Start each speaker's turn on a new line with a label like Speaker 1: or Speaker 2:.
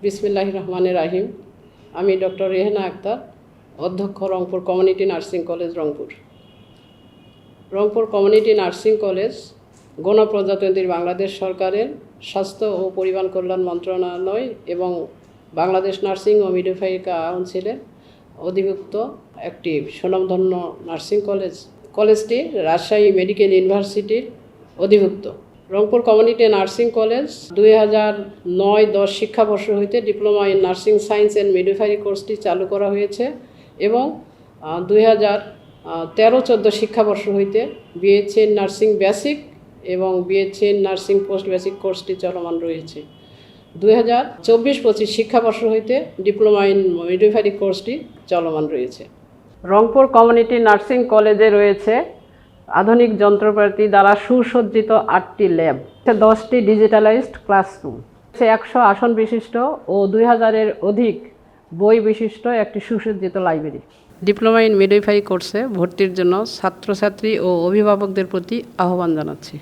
Speaker 1: বিসমিল্লাহির রহমানির রহিম। আমি ডক্টর রেহানা আক্তার, অধ্যক্ষ, Rangpur community nursing college, Rangpur. Rangpur community nursing college গণপ্রজাতন্ত্রী বাংলাদেশ সরকারের স্বাস্থ্য ও পরিবার কল্যাণ মন্ত্রণালয় এবং বাংলাদেশ নার্সিং ও মিডওয়াইফারি কাউন্সিলের অধিভুক্ত একটি সুনামধন্য নার্সিং কলেজ। কলেজটি রাজশাহী মেডিকেল ইউনিভার্সিটির অধিভুক্ত। রংপুর কমিউনিটি নার্সিং কলেজ 2009-10 শিক্ষাবর্ষ হইতে diploma in nursing science and midwifery কোর্সটি চালু করা হয়েছে এবং 2013-14 শিক্ষাবর্ষ হইতে বিএসসি ইন নার্সিং বেসিক এবং BSc in nursing post basic কোর্সটি চলমান রয়েছে। 2024-25 শিক্ষাবর্ষ হইতে ডিপ্লোমা ইন মিডওয়াইফারি কোর্সটি চলমান রয়েছে। রংপুর কমিউনিটি নার্সিং কলেজে রয়েছে আধুনিক যন্ত্রপাতি দ্বারা সুসজ্জিত 8টি ল্যাব, 10টি ডিজিটালাইজড ক্লাসরুম, 100 আসন বিশিষ্ট ও 2000-এর অধিক বই বিশিষ্ট একটি সুসজ্জিত লাইব্রেরি। ডিপ্লোমা ইন মিডওয়াইফারি কোর্সে ভর্তির জন্য ছাত্রছাত্রী ও অভিভাবকদের প্রতি আহ্বান জানাচ্ছি।